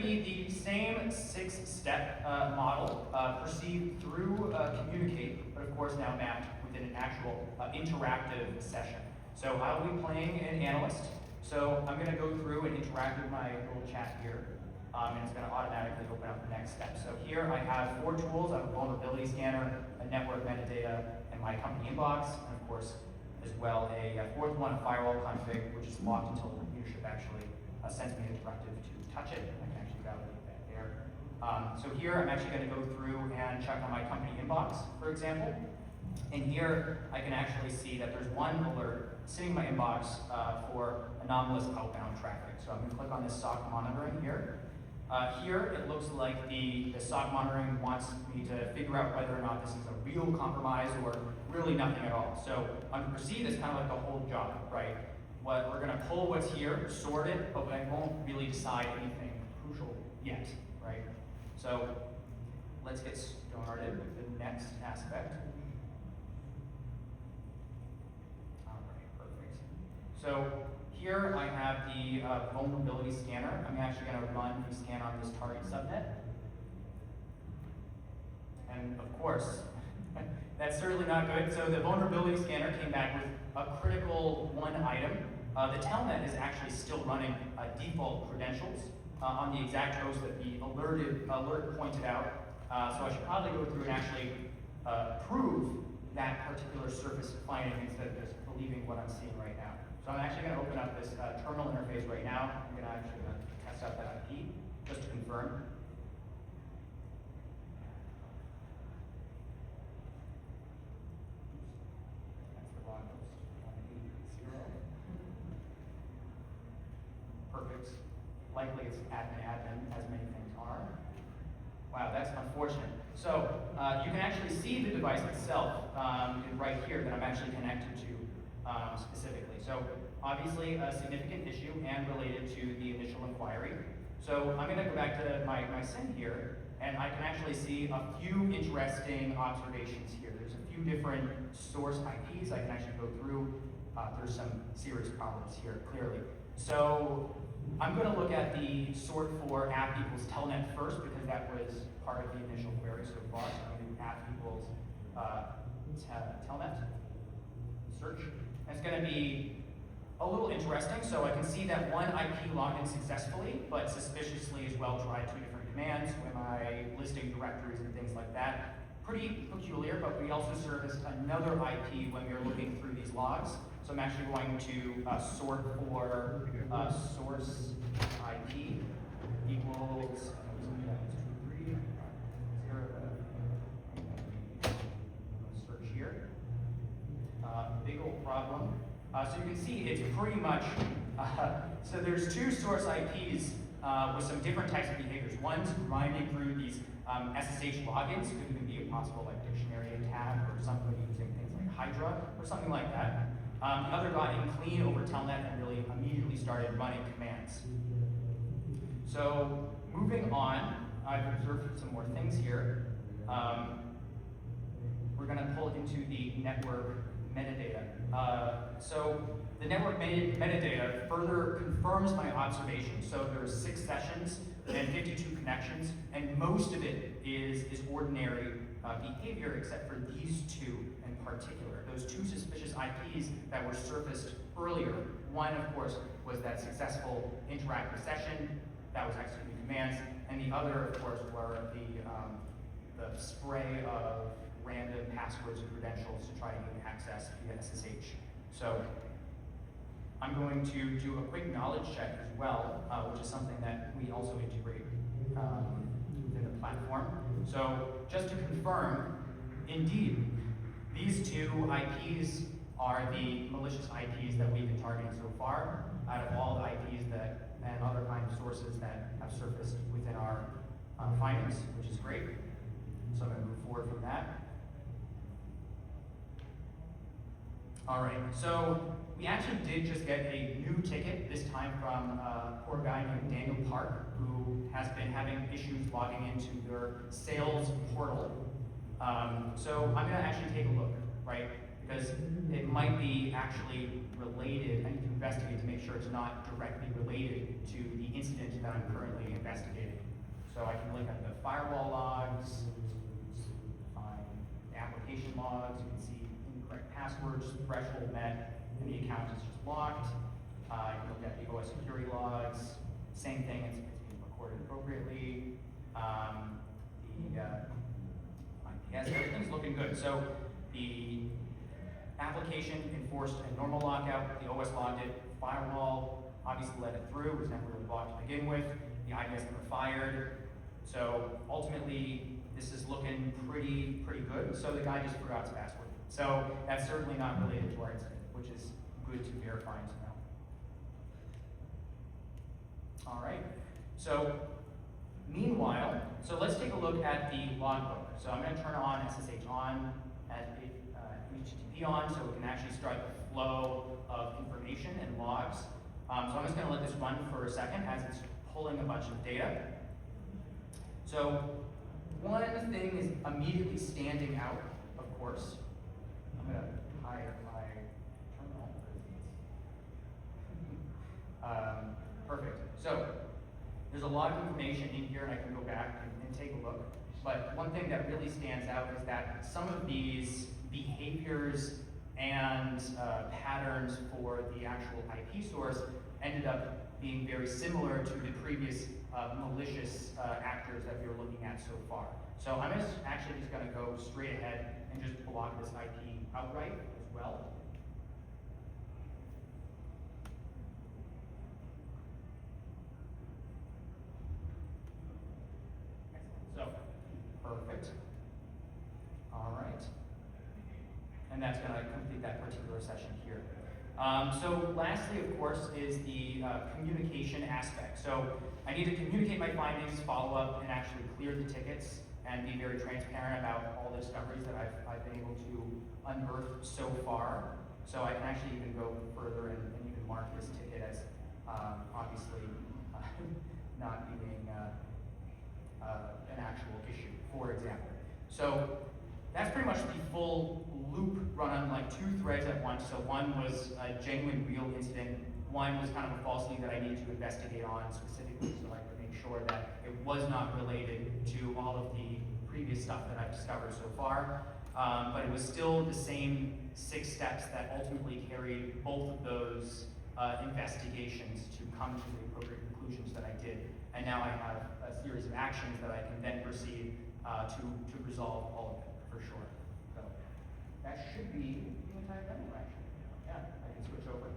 to be the same 6-step model perceived through communicate, but of course now mapped within an actual interactive session. So I'll be playing an analyst. So I'm going to go through and interact with my little chat here, and it's going to automatically open up the next step. So here I have 4 tools. I have a vulnerability scanner, a network metadata, and my company inbox, and of course, as well, a 4th one, a firewall config, which is locked until leadership actually sends me a directive to touch it. I can actually validate that there. So here I'm actually going to go through and check on my company inbox, for example. And here I can actually see that there's one alert sitting in my inbox for anomalous outbound traffic. So I'm going to click on this SOC monitoring here. Here it looks like the SOC monitoring wants me to figure out whether or not this is a real compromise or really nothing at all. So under proceed is kind of like the whole job, right? What we're going to pull what's here, sort it, but I won't really decide anything crucial yet, right? So let's get started with the next aspect. All right, perfect. So here I have the vulnerability scanner. I'm actually going to run a scan on this target subnet. And of course, that's certainly not good. So the vulnerability scanner came back with a critical one item. The telnet is actually still running default credentials on the exact host that the alert pointed out. So I should probably go through and actually prove that particular surface finding instead of just believing what I'm seeing right now. So I'm actually going to open up this terminal interface right now. I'm going to actually test out that IP just to confirm. That's the wrong host. 180. Perfect. Likely it's admin, as many things are. Wow, that's unfortunate. So you can actually see the device itself right here that I'm actually connected to specifically. So obviously a significant issue and related to the initial inquiry. So I'm going to go back to my SIM here, and I can actually see a few interesting observations here. There's a few different source IPs I can actually go through. There's some serious problems here, clearly. So I'm going to look at the sort for app equals telnet first, because that was part of the initial query so far. So I'm going to do app equals telnet search. And it's going to be a little interesting. So I can see that one IP logged in successfully, but suspiciously as well tried 2 different commands when I listing directories and things like that. Pretty peculiar, but we also serviced another IP when we were looking through these logs. So I'm actually going to sort for source IP equals 2, 3, 0. Search here. Big old problem. So you can see it's pretty much, so there's 2 source IPs with some different types of behaviors. One's grinding through these SSH logins, could even be a possible like dictionary attack or somebody using things like Hydra or something like that. The other got in clean over telnet and really immediately started running commands. So moving on, I've observed some more things here. We're going to pull into the network metadata. So the network metadata further confirms my observation. So there's 6 sessions and 52 connections, and most of it is ordinary behavior except for these 2 in particular. Those 2 suspicious IPs that were surfaced earlier. One, of course, was that successful interactive session that was executing commands, and the other, of course, were the spray of random passwords and credentials to try to gain access via SSH. So I'm going to do a quick knowledge check as well, which is something that we also integrate within the platform. So just to confirm, indeed, these 2 IPs are the malicious IPs that we've been targeting so far, out of all the IPs that and other kind of sources that have surfaced within our findings, which is great. So I'm going to move forward from that. All right, so we actually did just get a new ticket, this time from a poor guy named Daniel Park, who has been having issues logging into their sales portal. So I'm going to actually take a look, right? because it might be actually related. I need to investigate to make sure it's not directly related to the incident that I'm currently investigating. So I can look at the firewall logs, find the application logs, you can see incorrect passwords, threshold met, and the account is just locked. You can look at the OS security logs, same thing, it's being recorded appropriately. Yes, everything's looking good. So the application enforced a normal lockout, the OS logged it, firewall obviously let it through, it was never really blocked to begin with, the IDS never fired. So ultimately, this is looking pretty good. So the guy just forgot his password. So that's certainly not related to our incident, which is good to verify and to know. All right, so meanwhile, so let's take a look at the logbook. So I'm going to turn on SSH on, HTTP on, so we can actually start the flow of information and logs. So I'm just going to let this run for a second as it's pulling a bunch of data. So one thing is immediately standing out, of course. I'm going to hide my terminal. Perfect. So there's a lot of information in here, and I can go back and take a look. But one thing that really stands out is that some of these behaviors and patterns for the actual IP source ended up being very similar to the previous malicious actors that we were looking at so far. So I'm actually just going to go straight ahead and just block this IP outright as well. So, perfect. All right. And that's going to complete that particular session here. So lastly, of course, is the communication aspect. So I need to communicate my findings, follow up, and actually clear the tickets, and be very transparent about all the discoveries that I've been able to unearth so far. So I can actually even go further and even mark this ticket as obviously not being an actual issue, for example. So that's pretty much the full loop run on like 2 threads at once. So one was a genuine real incident. One was kind of a false lead that I needed to investigate on specifically so I could make sure that it was not related to all of the previous stuff that I've discovered so far. But it was still the same 6 steps that ultimately carried both of those investigations to come to the appropriate conclusions that I did. And now I have a series of actions that I can then proceed to resolve all of it, for sure. So that should be the entire demo, actually. Yeah, I can switch over.